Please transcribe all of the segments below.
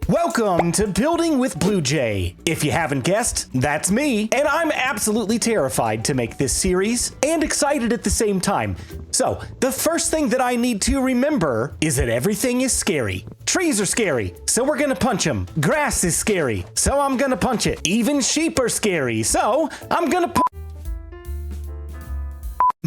Welcome to Building with Blujay. If you haven't guessed, that's me, and I'm absolutely terrified to make this series, and excited at the same time. So, the first thing that I need to remember is that everything is scary. Trees are scary, so we're gonna punch them. Grass is scary, so I'm gonna punch it. Even sheep are scary, so I'm gonna punch.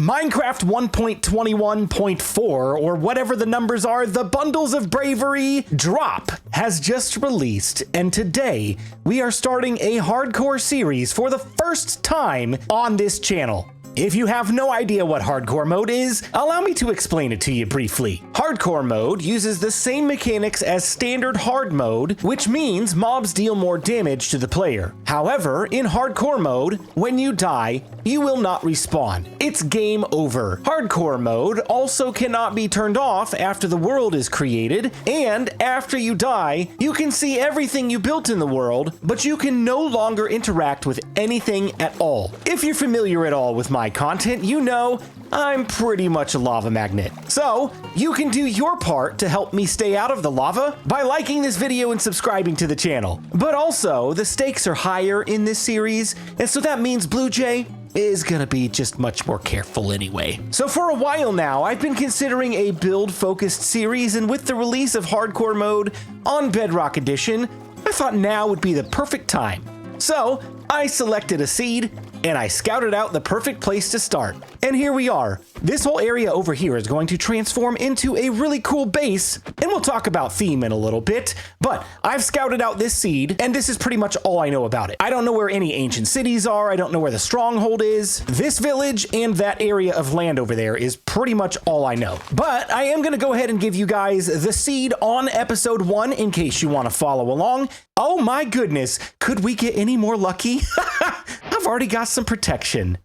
Minecraft 1.21.4, or whatever the numbers are, the Bundles of Bravery drop has just released, and today we are starting a hardcore series for the first time on this channel. If you have no idea what hardcore mode is, allow me to explain it to you briefly. Hardcore mode uses the same mechanics as standard hard mode, which means mobs deal more damage to the player. However, in hardcore mode, when you die, you will not respawn. It's game over. Hardcore mode also cannot be turned off after the world is created, and after you die, you can see everything you built in the world, but you can no longer interact with anything at all. If you're familiar at all with my content, you know I'm pretty much a lava magnet. So, you can do your part to help me stay out of the lava by liking this video and subscribing to the channel. But also, the stakes are higher in this series, and so that means Blujay is gonna be just much more careful anyway. So for a while now, I've been considering a build-focused series, and with the release of hardcore mode on Bedrock Edition, I thought now would be the perfect time. So, I selected a seed, and I scouted out the perfect place to start. And here we are. This whole area over here is going to transform into a really cool base, and we'll talk about theme in a little bit, but I've scouted out this seed, and this is pretty much all I know about it. I don't know where any ancient cities are, I don't know where the stronghold is. This village and that area of land over there is pretty much all I know. But I am gonna go ahead and give you guys the seed on episode 1 in case you wanna follow along. Oh my goodness, could we get any more lucky? I've already got some protection.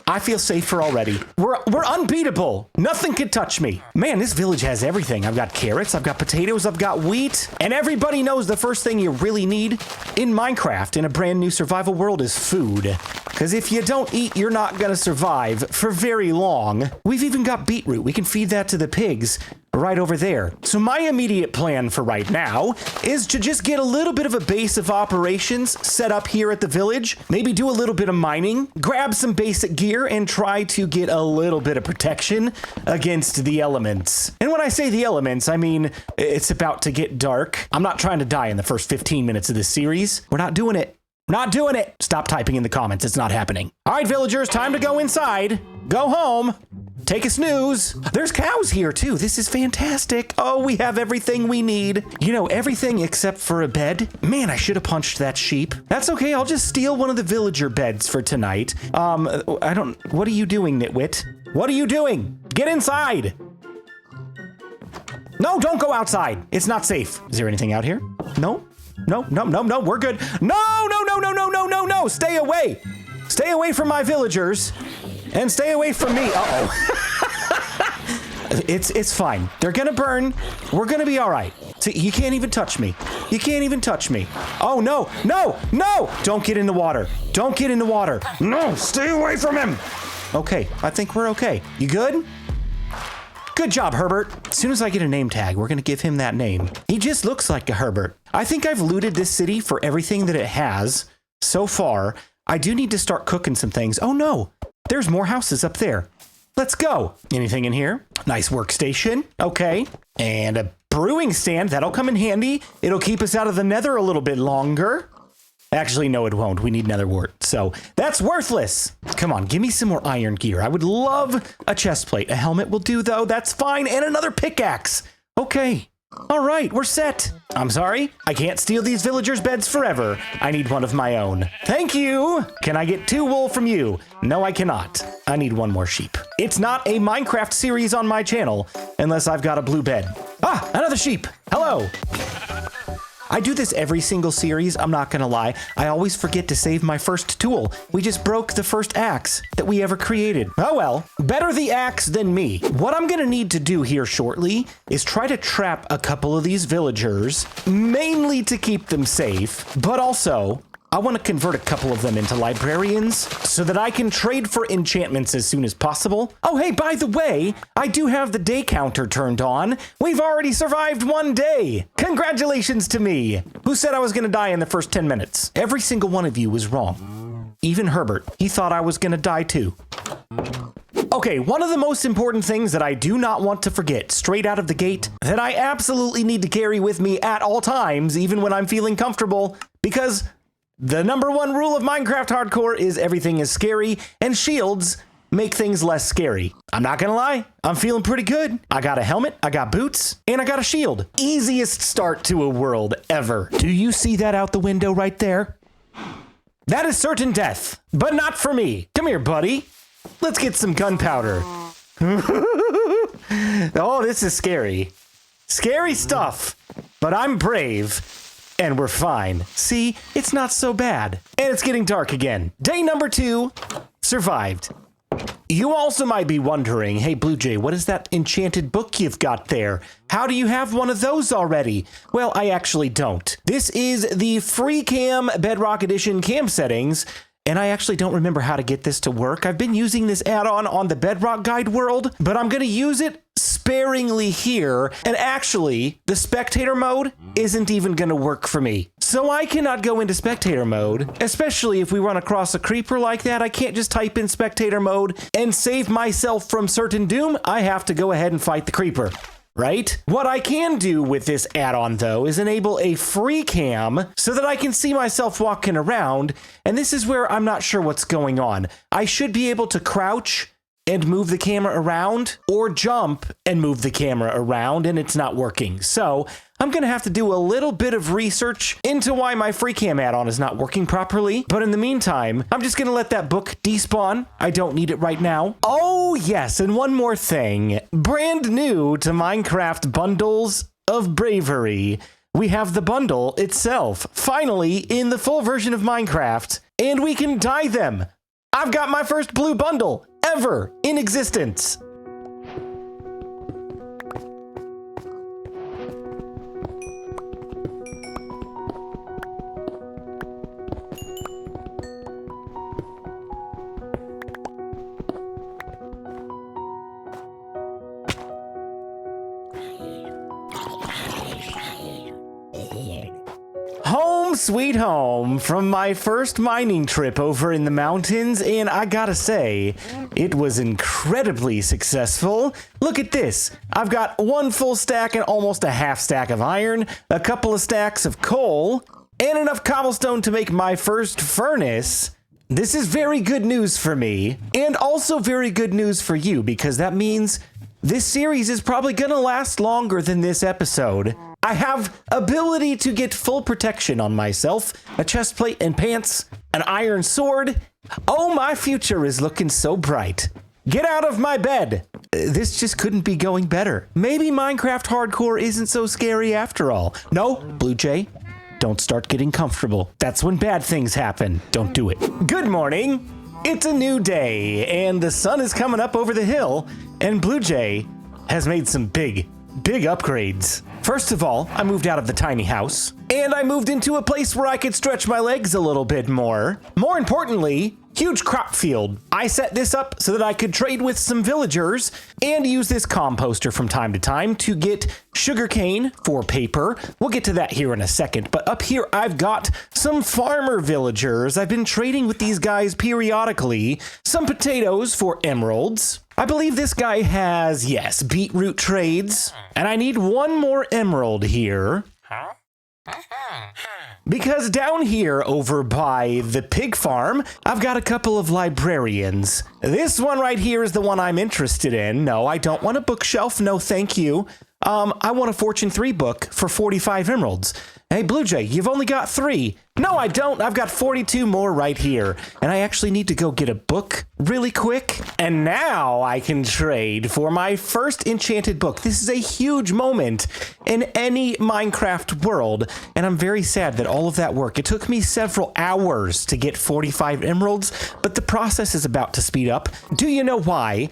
I feel safer already. We're unbeatable. Nothing can touch me. Man, this village has everything. I've got carrots, I've got potatoes, I've got wheat. And everybody knows the first thing you really need in Minecraft in a brand new survival world is food. Because if you don't eat, you're not gonna survive for very long. We've even got beetroot. We can feed that to the pigs right over there. So my immediate plan for right now is to just get a little bit of a base of operations set up here at the village, maybe do a little bit of mining, grab some basic gear, and try to get a little bit of protection against the elements. And when I say the elements, I mean it's about to get dark. I'm not trying to die in the first 15 minutes of this series. We're not doing it. Not doing it. Stop typing in the comments. It's not happening. All right, villagers, time to go inside. Go home. Take a snooze. There's cows here too. This is fantastic. Oh, we have everything we need. You know, everything except for a bed. Man, I should have punched that sheep. That's okay. I'll just steal one of the villager beds for tonight. What are you doing, Nitwit? What are you doing? Get inside. No, don't go outside. It's not safe. Is there anything out here? No. No, we're good. No. Stay away. Stay away from my villagers and stay away from me. It's fine. They're gonna burn. We're gonna be all right. See, you can't even touch me. You can't even touch me. Oh, no. Don't get in the water. Don't get in the water. No, stay away from him. Okay, I think we're okay. You good? Good job, Herbert. As soon as I get a name tag, we're gonna give him that name. He just looks like a Herbert. I think I've looted this city for everything that it has so far. I do need to start cooking some things. Oh no, there's more houses up there. Let's go. Anything in here? Nice workstation. Okay. And a brewing stand. That'll come in handy. It'll keep us out of the nether a little bit longer. Actually, no, it won't. We need nether wart. So that's worthless. Come on, give me some more iron gear. I would love a chest plate. A helmet will do, though. That's fine. And another pickaxe. Okay. All right, we're set. I'm sorry, I can't steal these villagers' beds forever. I need one of my own. Thank you. Can I get 2 wool from you? No, I cannot. I need 1 more sheep. It's not a Minecraft series on my channel unless I've got a blue bed. Ah, another sheep. Hello. I do this every single series, I'm not gonna lie. I always forget to save my first tool. We just broke the first axe that we ever created. Oh well, better the axe than me. What I'm gonna need to do here shortly is try to trap a couple of these villagers, mainly to keep them safe, but also I want to convert a couple of them into librarians so that I can trade for enchantments as soon as possible. Oh, hey, by the way, I do have the day counter turned on. We've already survived 1 day. Congratulations to me. Who said I was going to die in the first 10 minutes? Every single one of you was wrong. Even Herbert. He thought I was going to die too. Okay, one of the most important things that I do not want to forget straight out of the gate that I absolutely need to carry with me at all times, even when I'm feeling comfortable, because the #1 rule of Minecraft Hardcore is everything is scary, and shields make things less scary. I'm not gonna lie, I'm feeling pretty good. I got a helmet, I got boots, and I got a shield. Easiest start to a world ever. Do you see that out the window right there? That is certain death, but not for me. Come here, buddy. Let's get some gunpowder. Oh, this is scary. Scary stuff, but I'm brave. And we're fine. See, it's not so bad. And it's getting dark again. Day #2, survived. You also might be wondering, hey, BluJay, what is that enchanted book you've got there? How do you have one of those already? Well, I actually don't. This is the FreeCam Bedrock Edition cam settings, and I actually don't remember how to get this to work. I've been using this add-on on the Bedrock Guide world, but I'm gonna use it sparingly here, and actually, the spectator mode isn't even gonna work for me. So I cannot go into spectator mode, especially if we run across a creeper like that. I can't just type in spectator mode and save myself from certain doom. I have to go ahead and fight the creeper. Right? What I can do with this add-on, though, is enable a free cam so that I can see myself walking around, and this is where I'm not sure what's going on. I should be able to crouch and move the camera around, or jump and move the camera around, and it's not working. So I'm gonna have to do a little bit of research into why my FreeCam add-on is not working properly. But in the meantime, I'm just gonna let that book despawn. I don't need it right now. Oh yes, and one more thing. Brand new to Minecraft Bundles of Bravery, we have the bundle itself, finally in the full version of Minecraft, and we can dye them. I've got my first blue bundle ever in existence. Home sweet home from my first mining trip over in the mountains, and I gotta say, it was incredibly successful. Look at this. I've got 1 full stack and almost a half stack of iron, a couple of stacks of coal, and enough cobblestone to make my first furnace. This is very good news for me, and also very good news for you, because that means this series is probably gonna last longer than this episode. I have ability to get full protection on myself, a chest plate and pants, an iron sword. Oh, my future is looking so bright. Get out of my bed. This just couldn't be going better. Maybe Minecraft Hardcore isn't so scary after all. No, BluJay, don't start getting comfortable. That's when bad things happen. Don't do it. Good morning. It's a new day, and the sun is coming up over the hill, and BluJay has made some big upgrades. First of all, I moved out of the tiny house, and I moved into a place where I could stretch my legs a little bit more. More importantly, huge crop field. I set this up so that I could trade with some villagers and use this composter from time to time to get sugarcane for paper. We'll get to that here in a second, but up here I've got some farmer villagers. I've been trading with these guys periodically. Some potatoes for emeralds. I believe this guy has, yes, beetroot trades, and I need 1 more emerald here. Because down here over by the pig farm, I've got a couple of librarians. This one right here is the one I'm interested in. No, I don't want a bookshelf. No, thank you. I want a Fortune 3 book for 45 emeralds. Hey, BluJay, you've only got 3. No, I don't. I've got 42 more right here. And I actually need to go get a book really quick. And now I can trade for my first enchanted book. This is a huge moment in any Minecraft world. And I'm very sad that all of that work, it took me several hours to get 45 emeralds, but the process is about to speed up. Do you know why?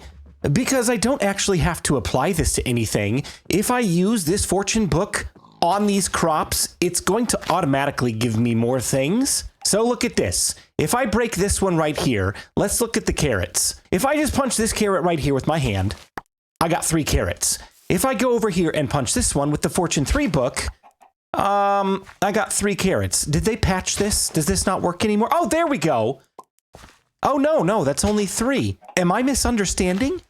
Because I don't actually have to apply this to anything. If I use this fortune book on these crops, it's going to automatically give me more things. So look at this. If I break this one right here, let's look at the carrots. If I just punch this carrot right here with my hand, I got 3 carrots. If I go over here and punch this one with the Fortune 3 book, I got 3 carrots. Did they patch this? Does this not work anymore? Oh, there we go. Oh, no, that's only 3. Am I misunderstanding?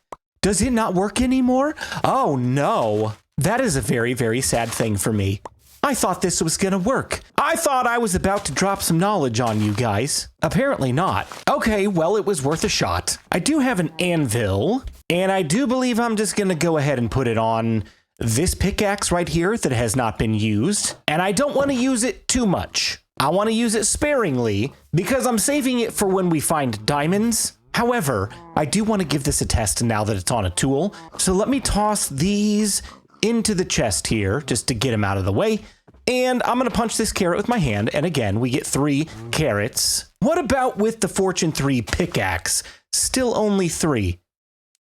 Does it not work anymore? Oh, no. That is a very, very sad thing for me. I thought this was gonna work. I thought I was about to drop some knowledge on you guys. Apparently not. Okay, well, it was worth a shot. I do have an anvil, and I do believe I'm just gonna go ahead and put it on this pickaxe right here that has not been used. And I don't want to use it too much. I want to use it sparingly because I'm saving it for when we find diamonds. However, I do want to give this a test now that it's on a tool. So let me toss these into the chest here just to get them out of the way. And I'm going to punch this carrot with my hand. And again, we get 3 carrots. What about with the Fortune 3 pickaxe? Still only 3.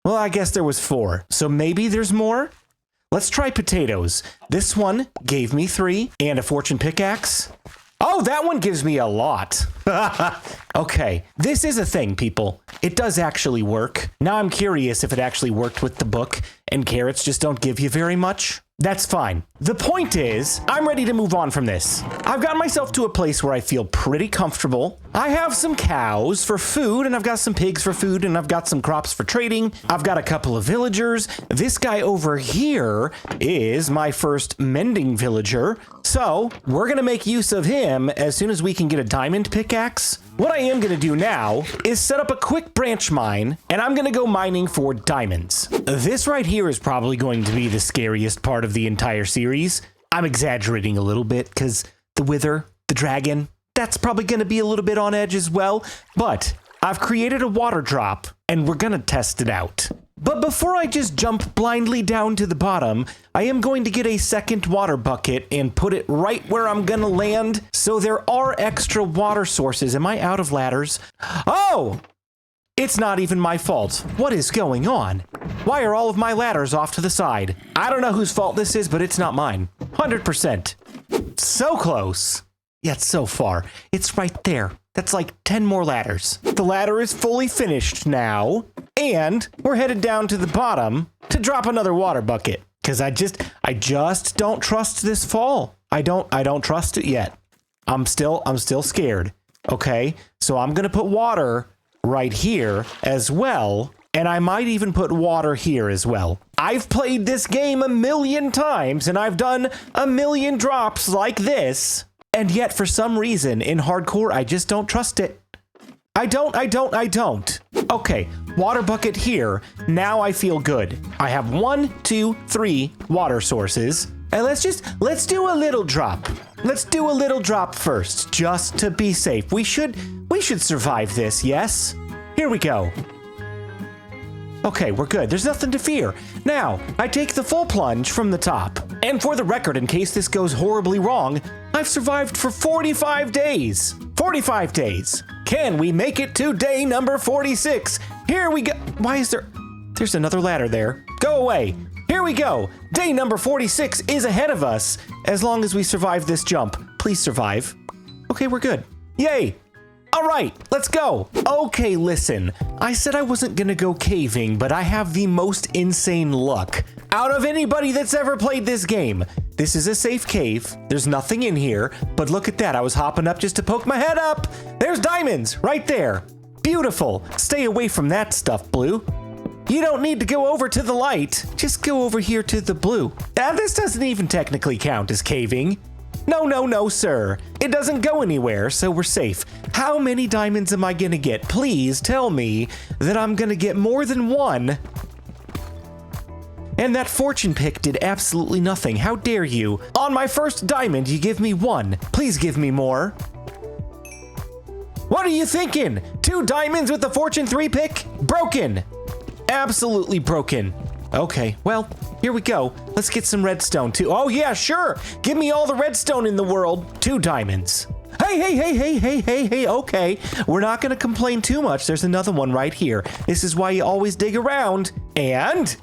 Well, I guess there was 4. So maybe there's more? Let's try potatoes. This one gave me 3 and a fortune pickaxe. Oh, that one gives me a lot. Okay, this is a thing, people. It does actually work. Now I'm curious if it actually worked with the book and carrots just don't give you very much. That's fine. The point is, I'm ready to move on from this. I've gotten myself to a place where I feel pretty comfortable. I have some cows for food, and I've got some pigs for food, and I've got some crops for trading. I've got a couple of villagers. This guy over here is my first mending villager. So we're gonna make use of him as soon as we can get a diamond pickaxe. What I am gonna do now is set up a quick branch mine, and I'm gonna go mining for diamonds. This right here is probably going to be the scariest part of the entire series. I'm exaggerating a little bit because the wither, the dragon, that's probably gonna be a little bit on edge as well, but I've created a water drop and we're gonna test it out. But before I just jump blindly down to the bottom, I am going to get a second water bucket and put it right where I'm gonna land, so there are extra water sources. Am I out of ladders? Oh! It's not even my fault. What is going on? Why are all of my ladders off to the side? I don't know whose fault this is, but it's not mine. 100%. So close. Yet so far. It's right there. That's like 10 more ladders. The ladder is fully finished now, and we're headed down to the bottom to drop another water bucket. Because I just don't trust this fall. I don't trust it yet. I'm still scared. Okay, so I'm gonna put water right here as well, and I might even put water here as well. I've played this game a million times, and I've done a million drops like this. And yet, for some reason, in hardcore, I just don't trust it. I don't. Okay, water bucket here. Now I feel good. I have 1, 2, 3 water sources. And let's do a little drop. Let's do a little drop first, just to be safe. We should survive this, yes? Here we go. Okay, we're good. There's nothing to fear. Now, I take the full plunge from the top. And for the record, in case this goes horribly wrong, I've survived for 45 days. 45 days. Can we make it to day number 46? Here we go. Why is there's another ladder there. Go away. Here we go. Day number 46 is ahead of us. As long as we survive this jump. Please survive. Okay, we're good. Yay. All right, let's go. Okay, listen. I said I wasn't gonna go caving, but I have the most insane luck out of anybody that's ever played this game. This is a safe cave. There's nothing in here, but look at that. I was hopping up just to poke my head up. There's diamonds right there. Beautiful. Stay away from that stuff, Blue. You don't need to go over to the light. Just go over here to the blue. This doesn't even technically count as caving. No, sir. It doesn't go anywhere, so we're safe. How many diamonds am I gonna get? Please tell me that I'm gonna get more than 1. And that fortune pick did absolutely nothing. How dare you? On my first diamond, you give me 1. Please give me more. What are you thinking? 2 diamonds with the fortune 3 pick? Broken. Absolutely broken. Okay, well, here we go. Let's get some redstone too. Oh yeah, sure. Give me all the redstone in the world. 2 diamonds. Hey, okay. We're not gonna complain too much. There's another one right here. This is why you always dig around. And,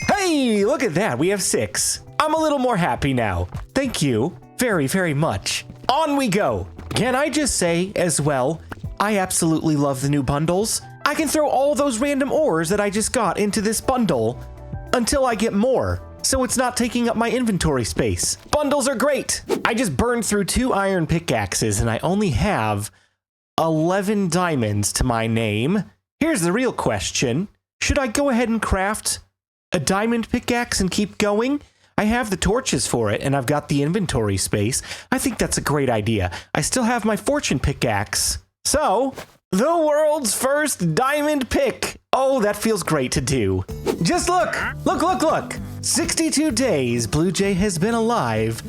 hey, look at that. We have 6. I'm a little more happy now. Thank you very, very much. On we go. Can I just say as well, I absolutely love the new bundles. I can throw all those random ores that I just got into this bundle until I get more, so it's not taking up my inventory space. Bundles are great. I just burned through 2 iron pickaxes and I only have 11 diamonds to my name. Here's the real question. Should I go ahead and craft a diamond pickaxe and keep going? I have the torches for it and I've got the inventory space. I think that's a great idea. I still have my fortune pickaxe. So, the world's first diamond pick. Oh, that feels great to do. Just look, look, look, look. 62 days BluJay has been alive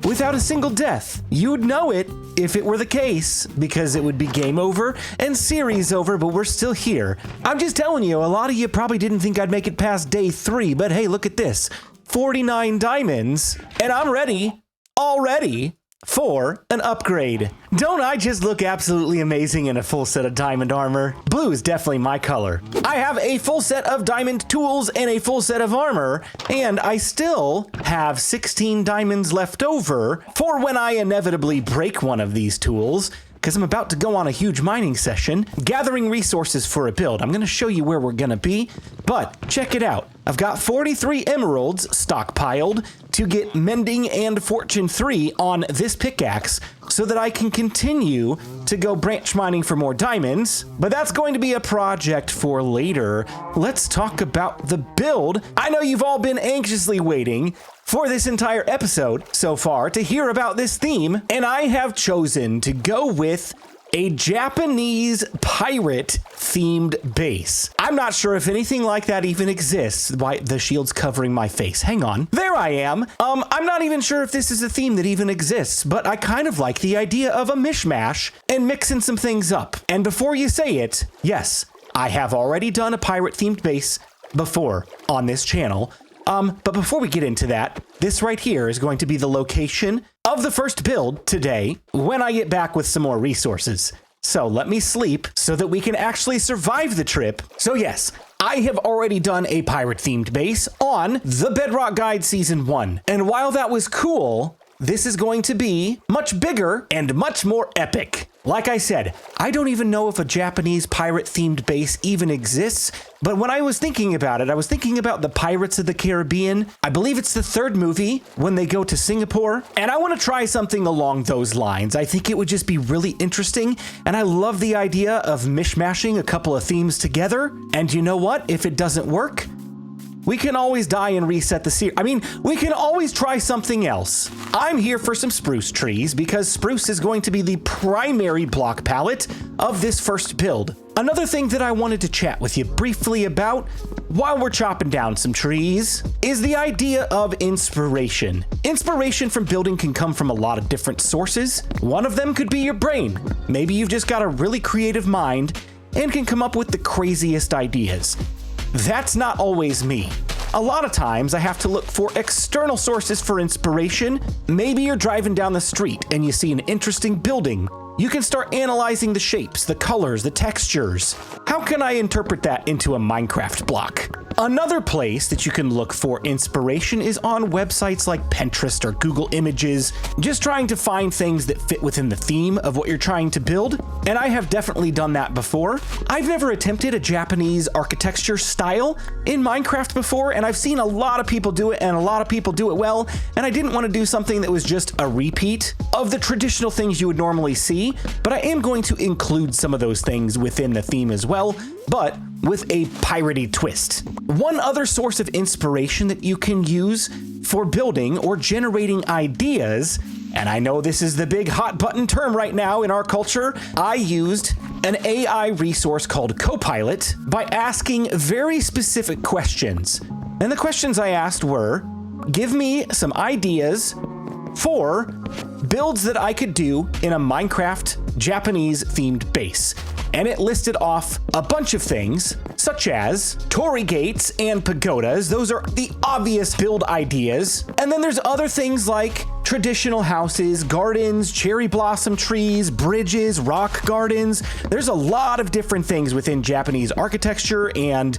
without a single death. You'd know it if it were the case, because it would be game over and series over, but we're still here. I'm just telling you, a lot of you probably didn't think I'd make it past day 3, but hey, look at this. 49 diamonds, and I'm ready already for an upgrade. Don't I just look absolutely amazing in a full set of diamond armor? Blue is definitely my color. I have a full set of diamond tools and a full set of armor, and I still have 16 diamonds left over for when I inevitably break one of these tools, because I'm about to go on a huge mining session, gathering resources for a build. I'm going to show you where we're going to be, but check it out. I've got 43 emeralds stockpiled to get mending and fortune 3 on this pickaxe so that I can continue to go branch mining for more diamonds, but that's going to be a project for later. Let's talk about the build. I know you've all been anxiously waiting for this entire episode so far to hear about this theme, and I have chosen to go with a Japanese pirate themed base. I'm not sure if anything like that even exists. Why, the shield's covering my face. Hang on. There I am. I'm not even sure if this is a theme that even exists, but I kind of like the idea of a mishmash and mixing some things up. And before you say it, yes, I have already done a pirate themed base before on this channel. But before we get into that, this right here is going to be the location of the first build today when I get back with some more resources. So let me sleep so that we can actually survive the trip. So yes, I have already done a pirate themed base on the Bedrock Guide Season 1. And while that was cool, this is going to be much bigger and much more epic. Like I said, I don't even know if a Japanese pirate-themed base even exists, but when I was thinking about it, I was thinking about the Pirates of the Caribbean. I believe it's the 3rd movie when they go to Singapore, and I want to try something along those lines. I think it would just be really interesting, and I love the idea of mishmashing a couple of themes together. And you know what? If it doesn't work, we can always die and reset the series. I mean, we can always try something else. I'm here for some spruce trees because spruce is going to be the primary block palette of this first build. Another thing that I wanted to chat with you briefly about while we're chopping down some trees is the idea of inspiration. Inspiration from building can come from a lot of different sources. One of them could be your brain. Maybe you've just got a really creative mind and can come up with the craziest ideas. That's not always me. A lot of times I have to look for external sources for inspiration. Maybe you're driving down the street and you see an interesting building. You can start analyzing the shapes, the colors, the textures. How can I interpret that into a Minecraft block? Another place that you can look for inspiration is on websites like Pinterest or Google Images, just trying to find things that fit within the theme of what you're trying to build. And I have definitely done that before. I've never attempted a Japanese architecture style in Minecraft before, and I've seen a lot of people do it, and a lot of people do it well, and I didn't want to do something that was just a repeat of the traditional things you would normally see, but I am going to include some of those things within the theme as well, but with a piratey twist. One other source of inspiration that you can use for building or generating ideas, and I know this is the big hot button term right now in our culture, I used an AI resource called Copilot by asking very specific questions. And the questions I asked were, give me some ideas for builds that I could do in a Minecraft Japanese themed base. And it listed off a bunch of things, such as torii gates and pagodas. Those are the obvious build ideas. And then there's other things like traditional houses, gardens, cherry blossom trees, bridges, rock gardens. There's a lot of different things within Japanese architecture and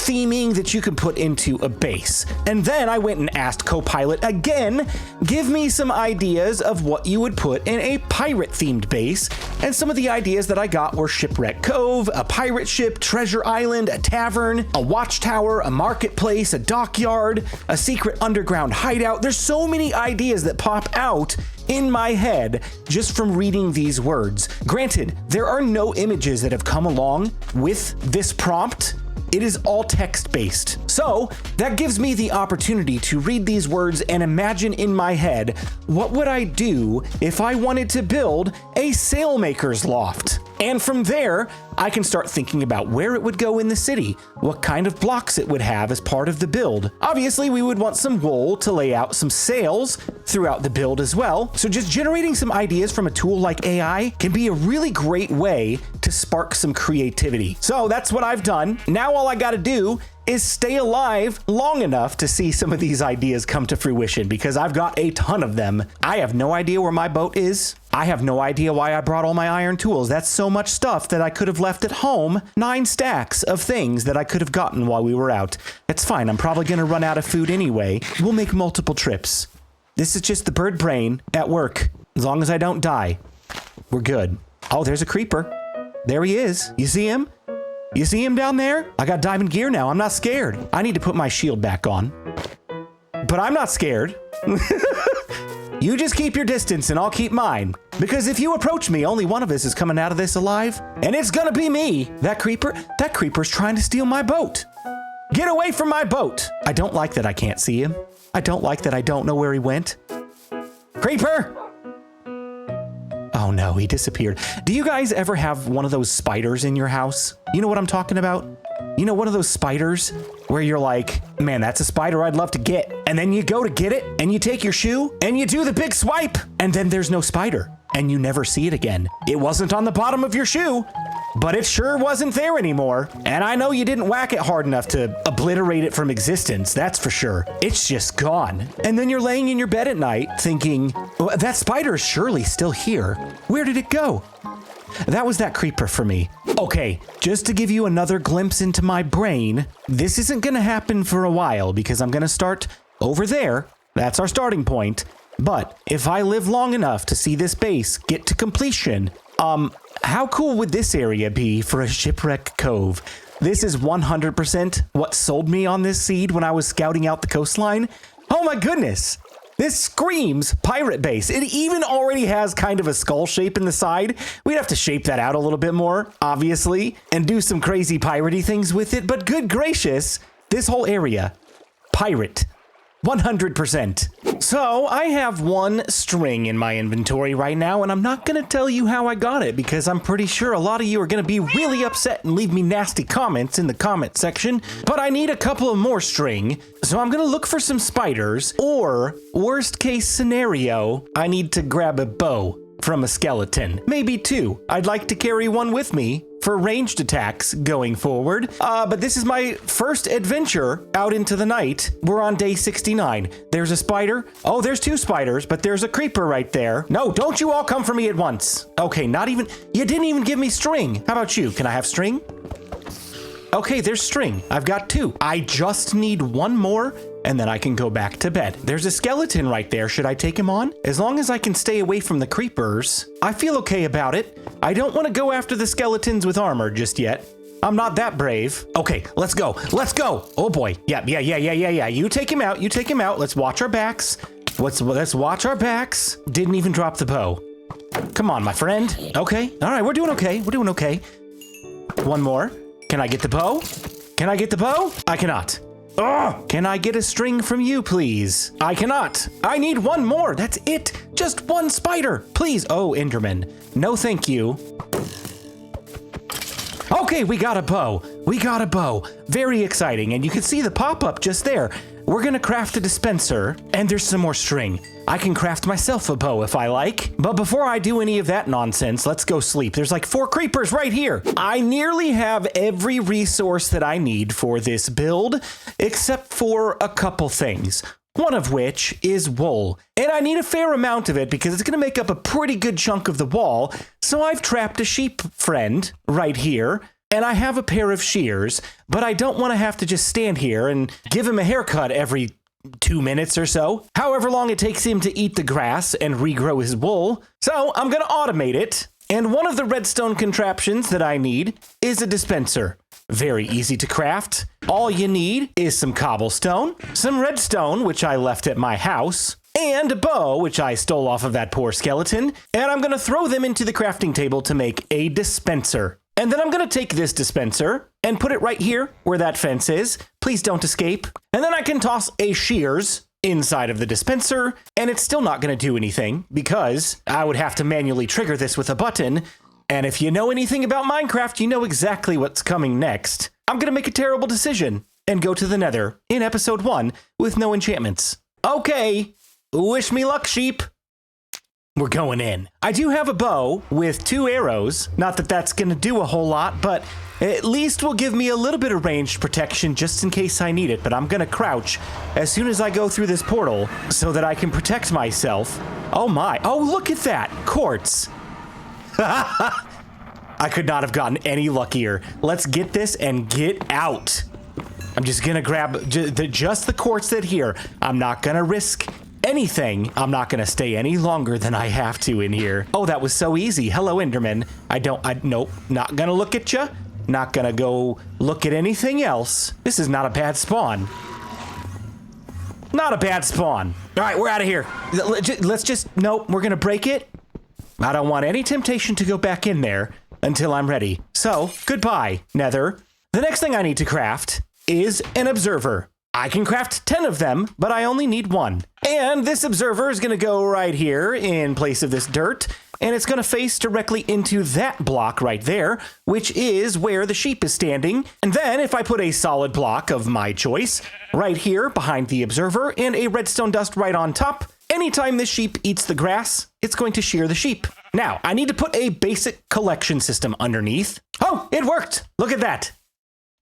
theming that you can put into a base. And then I went and asked Copilot again, give me some ideas of what you would put in a pirate-themed base. And some of the ideas that I got were Shipwreck Cove, a pirate ship, treasure island, a tavern, a watchtower, a marketplace, a dockyard, a secret underground hideout. There's so many ideas that pop out in my head just from reading these words. Granted, there are no images that have come along with this prompt. It is all text-based. So that gives me the opportunity to read these words and imagine in my head, what would I do if I wanted to build a sailmaker's loft? And from there, I can start thinking about where it would go in the city, what kind of blocks it would have as part of the build. Obviously, we would want some wool to lay out some sails throughout the build as well. So just generating some ideas from a tool like AI can be a really great way to spark some creativity. So that's what I've done. Now all I gotta do is stay alive long enough to see some of these ideas come to fruition, because I've got a ton of them. I have no idea where my boat is. I have no idea why I brought all my iron tools. That's so much stuff that I could have left at home. 9 stacks of things that I could have gotten while we were out. It's fine. I'm probably going to run out of food anyway. We'll make multiple trips. This is just the bird brain at work. As long as I don't die, we're good. Oh, there's a creeper. There he is. You see him? You see him down there? I got diamond gear now. I'm not scared. I need to put my shield back on. But I'm not scared. You just keep your distance and I'll keep mine. Because if you approach me, only one of us is coming out of this alive. And it's gonna be me. That creeper's trying to steal my boat. Get away from my boat. I don't like that I can't see him. I don't like that I don't know where he went. Creeper! Oh no, he disappeared. Do you guys ever have one of those spiders in your house? You know what I'm talking about? You know, one of those spiders where you're like, man, that's a spider I'd love to get. And then you go to get it and you take your shoe and you do the big swipe and then there's no spider and you never see it again. It wasn't on the bottom of your shoe, but it sure wasn't there anymore. And I know you didn't whack it hard enough to obliterate it from existence, that's for sure. It's just gone. And then you're laying in your bed at night thinking, well, that spider is surely still here. Where did it go? That was that creeper for me. Okay, just to give you another glimpse into my brain, this isn't gonna happen for a while because I'm gonna start over there. That's our starting point. But if I live long enough to see this base get to completion, how cool would this area be for a shipwreck cove? This is 100% what sold me on this seed when I was scouting out the coastline. Oh my goodness. This screams pirate base. It even already has kind of a skull shape in the side. We'd have to shape that out a little bit more, obviously, and do some crazy piratey things with it. But good gracious, this whole area, pirate, 100%. So I have 1 string in my inventory right now, and I'm not gonna tell you how I got it because I'm pretty sure a lot of you are gonna be really upset and leave me nasty comments in the comment section, but I need a couple of more string. So I'm gonna look for some spiders, or worst case scenario, I need to grab a bow from a skeleton. Maybe 2. I'd like to carry 1 with me for ranged attacks going forward. But this is my first adventure out into the night. We're on day 69. There's a spider. Oh, there's 2 spiders, but there's a creeper right there. No, don't you all come for me at once. Okay, you didn't even give me string. How about you? Can I have string? Okay, there's string. I've got 2. I just need 1 more and then I can go back to bed. There's a skeleton right there. Should I take him on? As long as I can stay away from the creepers, I feel okay about it. I don't want to go after the skeletons with armor just yet. I'm not that brave. Okay, let's go. Let's go. Oh boy. Yeah. You take him out. You take him out. Let's watch our backs. Let's watch our backs. Didn't even drop the bow. Come on, my friend. Okay. All right, we're doing okay. We're doing okay. 1 more. Can I get the bow? Can I get the bow? I cannot. Oh, can I get a string from you, please? I cannot. I need 1 more. That's it. Just 1 spider, please. Oh, Enderman. No, thank you. Okay, we got a bow. We got a bow. Very exciting. And you can see the pop-up just there. We're gonna craft a dispenser, and there's some more string. I can craft myself a bow if I like. But before I do any of that nonsense, let's go sleep. There's like 4 creepers right here. I nearly have every resource that I need for this build, except for a couple things. One of which is wool. And I need a fair amount of it because it's gonna make up a pretty good chunk of the wall. So I've trapped a sheep friend right here. and I have a pair of shears, but I don't want to have to just stand here and give him a haircut every 2 minutes or so, however long it takes him to eat the grass and regrow his wool. So I'm going to automate it. And one of the redstone contraptions that I need is a dispenser. Very easy to craft. All you need is some cobblestone, some redstone, which I left at my house, and a bow, which I stole off of that poor skeleton. And I'm going to throw them into the crafting table to make a dispenser. And then I'm going to take this dispenser and put it right here where that fence is. Please don't escape. And then I can toss a shears inside of the dispenser, and it's still not going to do anything because I would have to manually trigger this with a button. And if you know anything about Minecraft, you know exactly what's coming next. I'm going to make a terrible decision and go to the Nether in episode 1 with no enchantments. Okay, wish me luck, sheep. We're going in. I do have a bow with 2 arrows. Not that that's going to do a whole lot, but at least will give me a little bit of ranged protection just in case I need it. But I'm going to crouch as soon as I go through this portal so that I can protect myself. Oh my. Oh, look at that. Quartz. I could not have gotten any luckier. Let's get this and get out. I'm just going to grab just the quartz that here. I'm not going to risk anything. I'm not going to stay any longer than I have to in here. Oh, that was so easy. Hello, Enderman. Nope, not going to look at you. Not going to go look at anything else. This is not a bad spawn. Not a bad spawn. All right, we're out of here. Nope, we're going to break it. I don't want any temptation to go back in there until I'm ready. So, goodbye, Nether. The next thing I need to craft is an observer. I can craft 10 of them, but I only need 1. And this observer is going to go right here in place of this dirt, and it's going to face directly into that block right there, which is where the sheep is standing. And then if I put a solid block of my choice right here behind the observer and a redstone dust right on top, anytime this sheep eats the grass, it's going to shear the sheep. Now, I need to put a basic collection system underneath. Oh, it worked. Look at that.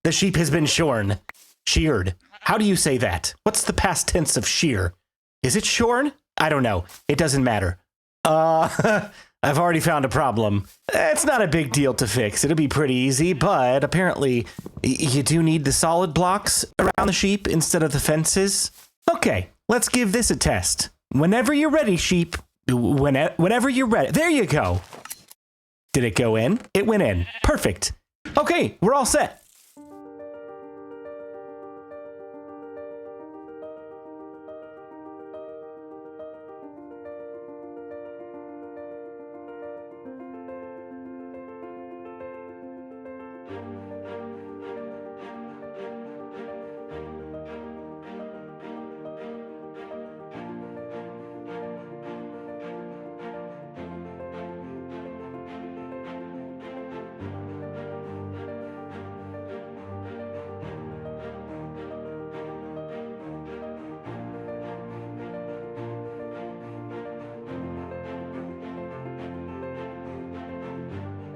The sheep has been shorn. Sheared. How do you say that? What's the past tense of shear? Is it shorn? I don't know. It doesn't matter. I've already found a problem. It's not a big deal to fix. It'll be pretty easy, but apparently you do need the solid blocks around the sheep instead of the fences. Okay, let's give this a test. Whenever you're ready, sheep. Whenever you're ready. There you go. Did it go in? It went in. Perfect. Okay, we're all set.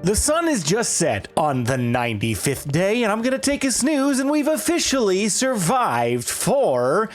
The sun is just set on the 95th day, and I'm gonna take a snooze, and we've officially survived for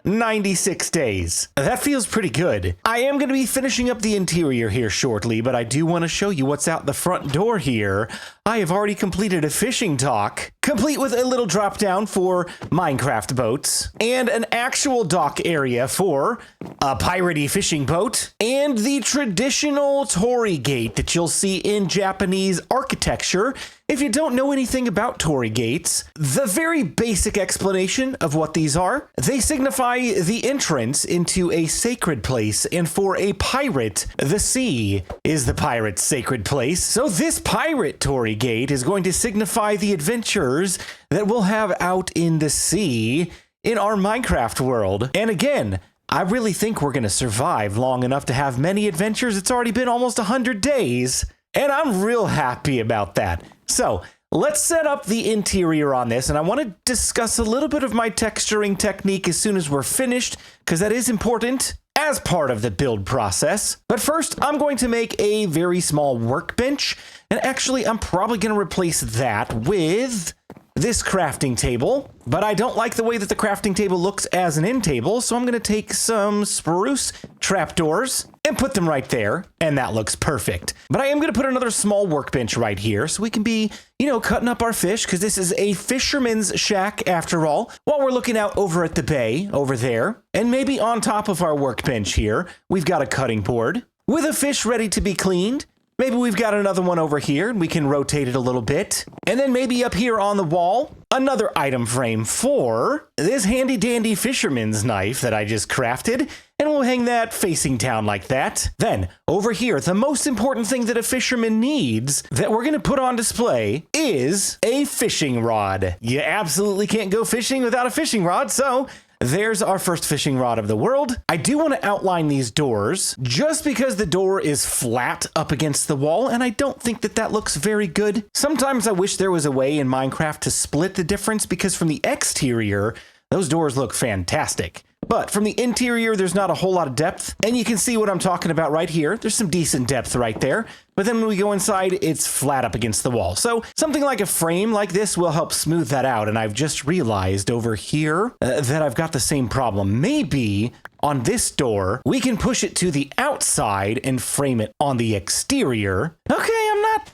96 days. That feels pretty good. I am going to be finishing up the interior here shortly, but I do want to show you what's out the front door here. I have already completed a fishing dock, complete with a little drop down for Minecraft boats, and an actual dock area for a piratey fishing boat, and the traditional torii gate that you'll see in Japanese architecture. If you don't know anything about torii gates, the very basic explanation of what these are, they signify the entrance into a sacred place, and for a pirate, the sea is the pirate's sacred place. So this pirate torii gate is going to signify the adventures that we'll have out in the sea in our Minecraft world. And again, I really think we're going to survive long enough to have many adventures. It's already been almost 100 days, and I'm real happy about that. So let's set up the interior on this, and I want to discuss a little bit of my texturing technique as soon as we're finished, because that is important as part of the build process. But first, I'm going to make a very small workbench, and actually, I'm probably going to replace that with this crafting table, but I don't like the way that the crafting table looks as an end table, so I'm going to take some spruce trapdoors and put them right there, and that looks perfect. But I am going to put another small workbench right here so we can be, cutting up our fish, because this is a fisherman's shack after all, while we're looking out over at the bay over there. And maybe on top of our workbench here, we've got a cutting board with a fish ready to be cleaned. Maybe we've got another one over here and we can rotate it a little bit. And then maybe up here on the wall, another item frame for this handy dandy fisherman's knife that I just crafted. And we'll hang that facing down like that. Then over here, the most important thing that a fisherman needs that we're going to put on display is a fishing rod. You absolutely can't go fishing without a fishing rod. So there's our first fishing rod of the world. I do want to outline these doors just because the door is flat up against the wall, and I don't think that that looks very good. Sometimes I wish there was a way in Minecraft to split the difference, because from the exterior, those doors look fantastic. But from the interior, there's not a whole lot of depth, and you can see what I'm talking about right here. There's some decent depth right there, but then when we go inside, it's flat up against the wall. So something like a frame like this will help smooth that out, and I've just realized over here that I've got the same problem. Maybe on this door, we can push it to the outside and frame it on the exterior. Okay, I'm not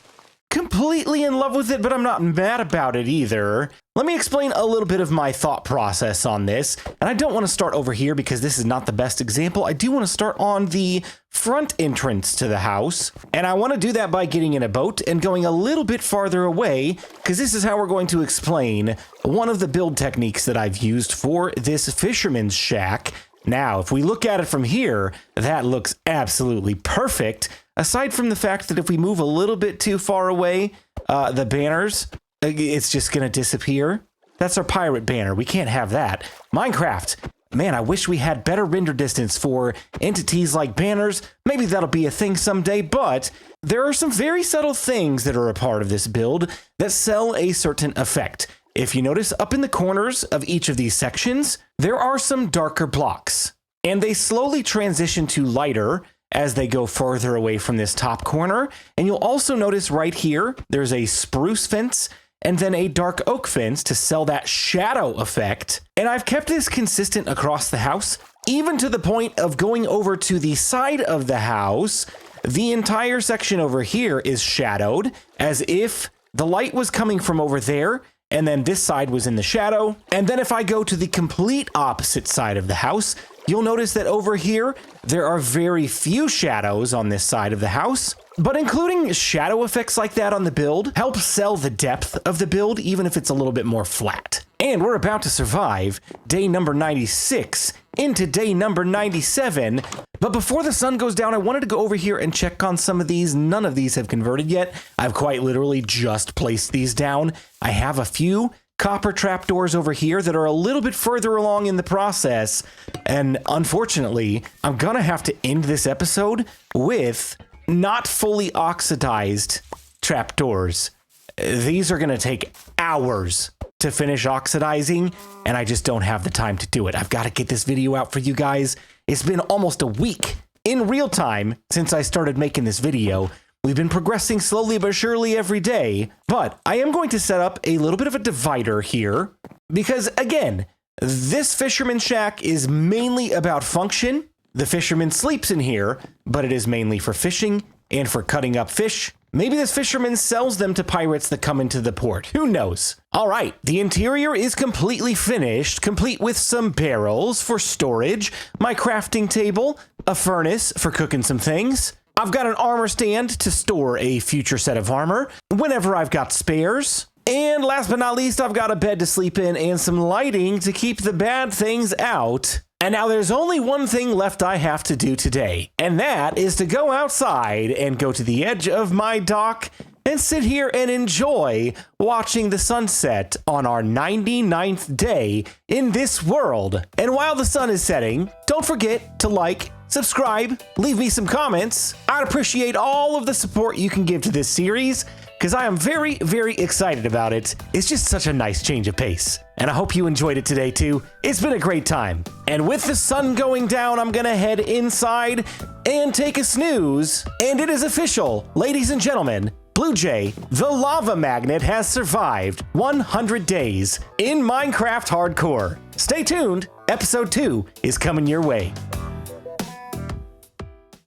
completely in love with it, but I'm not mad about it either. Let me explain a little bit of my thought process on this. And I don't want to start over here because this is not the best example. I do want to start on the front entrance to the house. And I want to do that by getting in a boat and going a little bit farther away, because this is how we're going to explain one of the build techniques that I've used for this fisherman's shack. Now, if we look at it from here, that looks absolutely perfect. Aside from the fact that if we move a little bit too far away, the banners, it's just going to disappear. That's our pirate banner. We can't have that. Minecraft, man, I wish we had better render distance for entities like banners. Maybe that'll be a thing someday, but there are some very subtle things that are a part of this build that sell a certain effect. If you notice up in the corners of each of these sections, there are some darker blocks, and they slowly transition to lighter as they go further away from this top corner. And you'll also notice right here, there's a spruce fence and then a dark oak fence to sell that shadow effect. And I've kept this consistent across the house, even to the point of going over to the side of the house. The entire section over here is shadowed as if the light was coming from over there, and then this side was in the shadow. And then if I go to the complete opposite side of the house, you'll notice that over here, there are very few shadows on this side of the house. But including shadow effects like that on the build helps sell the depth of the build, even if it's a little bit more flat. And we're about to survive day number 96 into day number 97. But before the sun goes down, I wanted to go over here and check on some of these. None of these have converted yet. I've quite literally just placed these down. I have a few copper trapdoors over here that are a little bit further along in the process. And unfortunately, I'm gonna have to end this episode with not fully oxidized trapdoors. These are gonna take hours to finish oxidizing, and I just don't have the time to do it. I've got to get this video out for you guys. It's been almost a week in real time since I started making this video. We've been progressing slowly but surely every day, but I am going to set up a little bit of a divider here because, again, this fisherman's shack is mainly about function. The fisherman sleeps in here, but it is mainly for fishing and for cutting up fish. Maybe this fisherman sells them to pirates that come into the port. Who knows? All right, the interior is completely finished, complete with some barrels for storage, my crafting table, a furnace for cooking some things. I've got an armor stand to store a future set of armor whenever I've got spares. And last but not least, I've got a bed to sleep in and some lighting to keep the bad things out. And now there's only one thing left I have to do today, and that is to go outside and go to the edge of my dock and sit here and enjoy watching the sunset on our 99th day in this world. And while the sun is setting, don't forget to like, subscribe, leave me some comments. I'd appreciate all of the support you can give to this series, because I am very, very excited about it. It's just such a nice change of pace. And I hope you enjoyed it today too. It's been a great time. And with the sun going down, I'm gonna head inside and take a snooze. And it is official, ladies and gentlemen, BluJay, the lava magnet, has survived 100 days in Minecraft Hardcore. Stay tuned, episode 2 is coming your way.